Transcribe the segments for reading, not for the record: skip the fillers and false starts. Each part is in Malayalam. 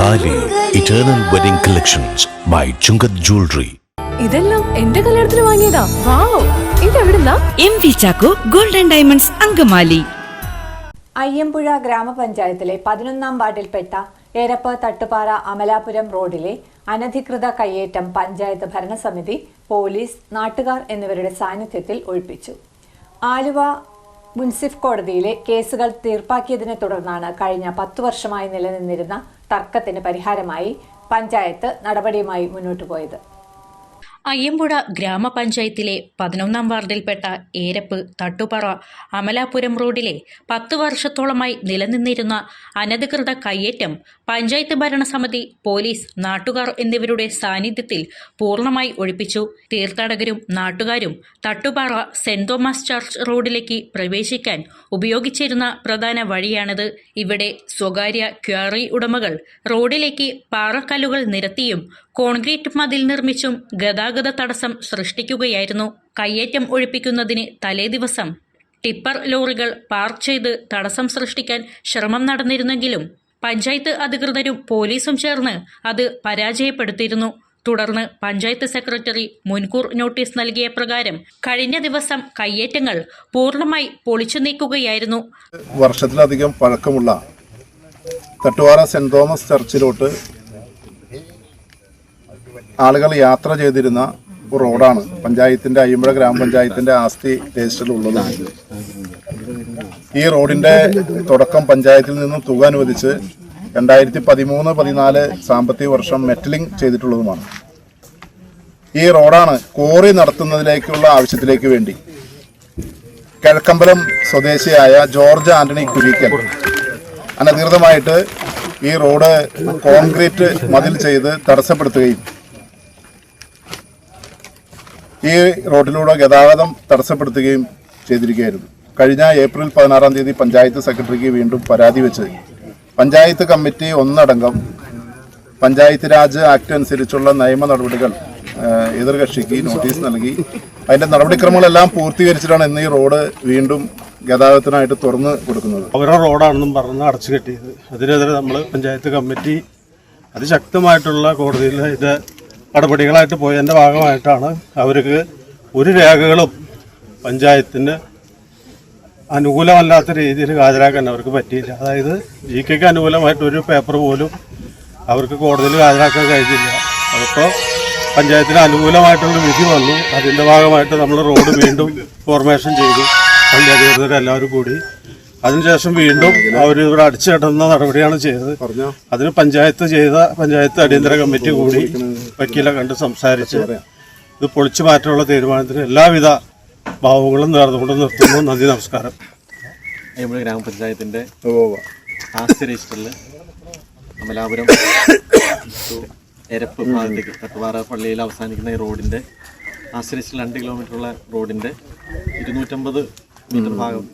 താലി eternal wedding collections by Chungath jewellery. ഇതെല്ലാം എന്റെ കല്യാണത്തിന് വാങ്ങിയതാ. വാവ്, ഇതെവിടുന്നാ? MV Chacko golden diamonds Angamaly. Ayyampuzha ഗ്രാമപഞ്ചായത്തിലെ 11-ാം വാർഡിൽപ്പെട്ട ഏരപ്പ് തട്ടുപാറ അമലാപുരം റോഡിലെ അനധികൃത കയ്യേറ്റം പഞ്ചായത്ത് ഭരണസമിതി, പോലീസ്, നാട്ടുകാർ എന്നിവരുടെ സാന്നിധ്യത്തിൽ ഒഴിപ്പിച്ചു. ആലുവ മുൻസിഫ് കോടതിയിലെ കേസുകൾ തീർപ്പാക്കിയതിനെ തുടർന്നാണ് കഴിഞ്ഞ 10 വർഷമായി നിലനിന്നിരുന്ന തർക്കത്തിന് പരിഹാരമായി പഞ്ചായത്ത് നടപടിയുമായി മുന്നോട്ടു പോയത്. അയ്യമ്പുഴ ഗ്രാമപഞ്ചായത്തിലെ 11-ാം വാർഡിൽപ്പെട്ട ഏരപ്പ് തട്ടുപാറ അമലാപുരം റോഡിലെ 10 വർഷത്തോളമായി നിലനിന്നിരുന്ന അനധികൃത കയ്യേറ്റം പഞ്ചായത്ത് ഭരണസമിതി, പോലീസ്, നാട്ടുകാർ എന്നിവരുടെ സാന്നിധ്യത്തിൽ പൂർണ്ണമായി ഒഴിപ്പിച്ചു. തീർത്ഥാടകരും നാട്ടുകാരും തട്ടുപാറ സെന്റ് തോമസ് ചർച്ച് റോഡിലേക്ക് പ്രവേശിക്കാൻ ഉപയോഗിച്ചിരുന്ന പ്രധാന വഴിയാണിത്. ഇവിടെ സ്വകാര്യ ക്വാറി ഉടമകൾ റോഡിലേക്ക് പാറക്കല്ലുകൾ നിരത്തിയും കോൺക്രീറ്റ് മതിൽ നിർമ്മിച്ചും ഗതാഗത തടസ്സം സൃഷ്ടിക്കുകയായിരുന്നു. കയ്യേറ്റം ഒഴിപ്പിക്കുന്നതിന് തലേദിവസം ടിപ്പർ ലോറികൾ പാർക്ക് ചെയ്ത് തടസ്സം സൃഷ്ടിക്കാൻ ശ്രമം നടന്നിരുന്നെങ്കിലും പഞ്ചായത്ത് അധികൃതരും പോലീസും ചേർന്ന് അത് പരാജയപ്പെടുത്തിയിരുന്നു. തുടർന്ന് പഞ്ചായത്ത് സെക്രട്ടറി മുൻകൂർ നോട്ടീസ് നൽകിയ പ്രകാരം കഴിഞ്ഞ ദിവസം കയ്യേറ്റങ്ങൾ പൂർണ്ണമായി പൊളിച്ചു നീക്കുകയായിരുന്നു. വർഷത്തിലധികം പഴക്കമുള്ള തട്ടുപാറ സെന്റ് തോമസ് ചർച്ചിലോട്ട് ആളുകൾ യാത്ര ചെയ്തിരുന്ന റോഡാണ് പഞ്ചായത്തിന്റെ, അയ്യമ്പുഴ ഗ്രാമപഞ്ചായത്തിന്റെ ആസ്തി രജിസ്റ്ററിലുള്ളത്. ഈ റോഡിന്റെ തുടക്കം പഞ്ചായത്തിൽ നിന്നും തുക അനുവദിച്ച് 2013-14 സാമ്പത്തിക വർഷം മെറ്റലിംഗ് ചെയ്തിട്ടുള്ളതുമാണ്. ഈ റോഡാണ് ക്വാറി നടത്തുന്നതിലേക്കുള്ള ആവശ്യത്തിലേക്ക് വേണ്ടി കിഴക്കമ്പലം സ്വദേശിയായ ജോർജ് ആന്റണി കുരിക്കൽ അനധികൃതമായിട്ട് ഈ റോഡ് കോൺക്രീറ്റ് മതിൽ ചെയ്ത് തടസ്സപ്പെടുത്തുകയും ഈ റോഡിലൂടെ ഗതാഗതം തടസ്സപ്പെടുത്തുകയും ചെയ്തിരിക്കുകയായിരുന്നു. കഴിഞ്ഞ ഏപ്രിൽ 16-ാം തീയതി പഞ്ചായത്ത് സെക്രട്ടറിക്ക് വീണ്ടും പരാതി വെച്ച് പഞ്ചായത്ത് കമ്മിറ്റി ഒന്നടങ്കം പഞ്ചായത്ത് രാജ് ആക്ട് അനുസരിച്ചുള്ള നിയമ നടപടികൾ എതിർകക്ഷിക്ക് നോട്ടീസ് നൽകി അതിന്റെ നടപടിക്രമങ്ങളെല്ലാം പൂർത്തീകരിച്ചിട്ടാണ് ഇന്ന് ഈ റോഡ് വീണ്ടും ഗതാഗതത്തിനായിട്ട് തുറന്ന് കൊടുക്കുന്നത്. അവരുടെ റോഡാണെന്നും പറഞ്ഞ് അടച്ചു കെട്ടിയത്. അതിനെതിരെ നമ്മൾ പഞ്ചായത്ത് കമ്മിറ്റി അതിശക്തമായിട്ടുള്ള കോടതിയിൽ ഇത് നടപടികളായിട്ട് പോയതിൻ്റെ ഭാഗമായിട്ടാണ് അവർക്ക് ഒരു രേഖകളും പഞ്ചായത്തിന് അനുകൂലമല്ലാത്ത രീതിയിൽ ഹാജരാക്കാൻ അവർക്ക് പറ്റിയില്ല. അതായത് ജിക്ക് അനുകൂലമായിട്ട് ഒരു പേപ്പർ പോലും അവർക്ക് കോടതിയിൽ ഹാജരാക്കാൻ കഴിഞ്ഞില്ല. അതിപ്പോൾ പഞ്ചായത്തിന് അനുകൂലമായിട്ടുള്ള വിധി വന്നു. അതിൻ്റെ ഭാഗമായിട്ട് നമ്മൾ റോഡ് വീണ്ടും ഫോർമേഷൻ ചെയ്തു, പള്ളി അധികൃതരെല്ലാവരും കൂടി. അതിനുശേഷം വീണ്ടും അവർ ഇവിടെ അടിച്ചു കെട്ടുന്ന നടപടിയാണ് ചെയ്തത്. അതിന് പഞ്ചായത്ത് അടിയന്തര കമ്മിറ്റി കൂടി വക്കീലെ കണ്ട് സംസാരിച്ച് ഇത് പൊളിച്ചു മാറ്റാനുള്ള തീരുമാനത്തിന് എല്ലാവിധ ഭാവങ്ങളും നേർന്നുകൊണ്ട് നിർത്തുന്നു. നന്ദി, നമസ്കാരം. അയ്യമ്പുഴ ഗ്രാമപഞ്ചായത്തിൻ്റെ ആസ്തി രജിസ്റ്ററിൽ അമലാപുരം എരപ്പ് ഭാഗത്തേക്ക് തട്ടുപാറ പള്ളിയിൽ അവസാനിക്കുന്ന ഈ റോഡിൻ്റെ ആസ്തി രജിസ്റ്ററിൽ 2 കിലോമീറ്ററുള്ള റോഡിൻ്റെ 250 മീറ്റർ ഭാഗം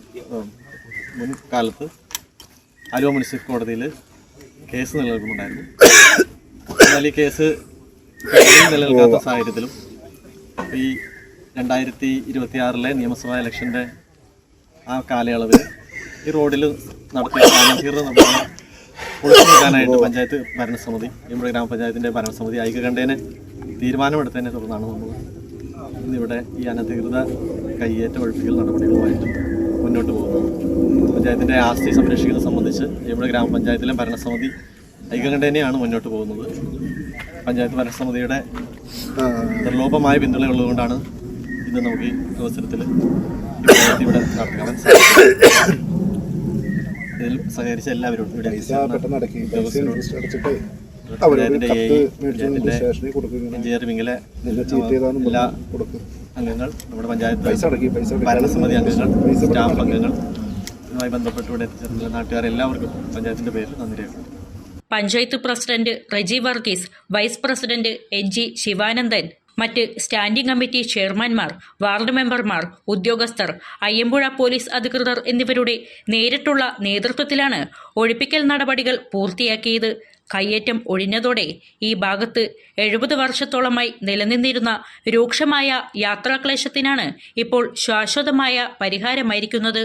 മുൻകാലത്ത് ആലുവ മുനിസിപ്പൽ കോടതിയിൽ കേസ് നിലനിൽക്കുന്നുണ്ടായിരുന്നു. എന്നാൽ ഈ കേസ് നിലനിൽക്കാത്ത സാഹചര്യത്തിലും ഈ 2026 നിയമസഭാ ഇലക്ഷൻ്റെ ആ കാലയളവിൽ ഈ റോഡിൽ നടത്തിയ അനധികൃത നടപടികൾ പൊളിച്ചു നീക്കാനായിട്ട് പഞ്ചായത്ത് ഭരണസമിതി, നമ്മുടെ ഗ്രാമപഞ്ചായത്തിൻ്റെ ഭരണസമിതി ഐക്യകണ്ഠേന തീരുമാനമെടുത്തതിനെ തുടർന്നാണ് നമ്മൾ ഇന്നിവിടെ ഈ അനധികൃത കയ്യേറ്റ ഒഴിപ്പിക്കൽ നടപടികളുമായിട്ട് മുന്നോട്ട് പോകുന്നത്. പഞ്ചായത്തിൻ്റെ ആസ്തി സംരക്ഷിക്കുന്നത് സംബന്ധിച്ച് നമ്മുടെ ഗ്രാമപഞ്ചായത്തിലെ ഭരണസമിതി ഐക്യകണ്ഠേനയാണ് മുന്നോട്ട് പോകുന്നത്. പഞ്ചായത്ത് ഭരണസമിതിയുടെ നിർലോഭമായ പിന്തുണയുള്ളതുകൊണ്ടാണ് ഇന്ന് നമുക്ക് ഈ അവസരത്തിൽ ഇവിടെ നടത്താൻ സാധിക്കും. ഇതിൽ സഹകരിച്ച എല്ലാവരും ഇവിടെ എഞ്ചിനീയറിംഗിലെ എല്ലാ അംഗങ്ങൾ, നമ്മുടെ പഞ്ചായത്ത് ഭരണസമിതി അംഗങ്ങൾ, സ്റ്റാഫ് അംഗങ്ങൾ, ഇതുമായി ബന്ധപ്പെട്ട് ഇവിടെ എത്തിച്ചേർന്ന നാട്ടുകാരെല്ലാവർക്കും പഞ്ചായത്തിൻ്റെ പേരിൽ നന്ദി രേഖപ്പെടുത്തുന്നു. Panchayat president Reji Varghese, vice president NG Sivanandan, മറ്റ് സ്റ്റാൻഡിംഗ് കമ്മിറ്റി ചെയർമാൻമാർ, വാർഡ് മെമ്പർമാർ, ഉദ്യോഗസ്ഥർ, അയ്യമ്പുഴ പോലീസ് അധികൃതർ എന്നിവരുടെ നേരിട്ടുള്ള നേതൃത്വത്തിലാണ് ഒഴിപ്പിക്കൽ നടപടികൾ പൂർത്തിയാക്കിയത്. കയ്യേറ്റം ഒഴിഞ്ഞതോടെ ഈ ഭാഗത്ത് 70 വർഷത്തോളമായി നിലനിന്നിരുന്ന രൂക്ഷമായ യാത്രാക്ലേശത്തിനാണ് ഇപ്പോൾ ശാശ്വതമായ പരിഹാരമായിരിക്കുന്നത്.